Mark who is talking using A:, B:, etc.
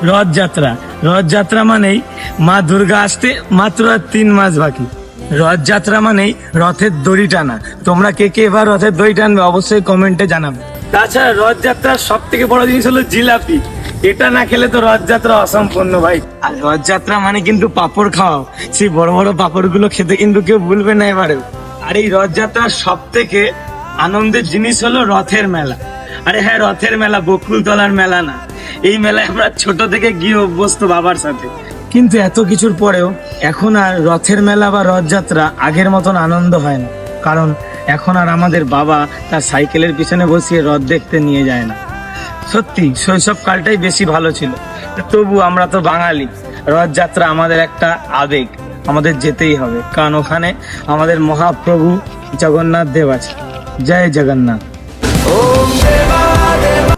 A: রথযাত্রা। রথযাত্রা মানেই মা দুর্গা আসতে মাত্র আর 3 মাস বাকি। রথযাত্রা মানেই রথের দড়ি টানা। তোমরা কে কে এবার রথের দড়ি টানবে অবশ্যই কমেন্টে জানাবে। তাছাড়া রথযাত্রার সব থেকে বড় জিনিস হলো জিলাপি। এটা না খেলে তো রথযাত্রা অসম্পূর্ণ ভাই। আর রথযাত্রা মানে কিন্তু পাঁপড় খাওয়া, সেই বড় বড় পাঁপড় গুলো খেতে কিন্তু কেউ ভুলবে না এবারেও। আর এই রথযাত্রার সব থেকে আনন্দের জিনিস হলো রথের মেলা। আরে হ্যাঁ, রথের মেলা, বকুলতলার মেলা না। এই মেলায় আমরা ছোট থেকে গিয়ে অভ্যস্ত বাবার সাথে। কিন্তু এত কিছুর পরেও এখন আর রথের মেলা বা রথযাত্রা আগের মতন আনন্দ হয় না, কারণ এখন আর আমাদের বাবা তার সাইকেলের পিছনে বসিয়ে রথ দেখতে নিয়ে যায় না। সত্যি শৈশব কালটাই বেশি ভালো ছিল। তবু আমরা তো বাঙালি, রথযাত্রা আমাদের একটা আবেগ, আমাদের যেতেই হবে, কারণ ওখানে আমাদের মহাপ্রভু জগন্নাথ দেব আছে। জয় জগন্নাথ।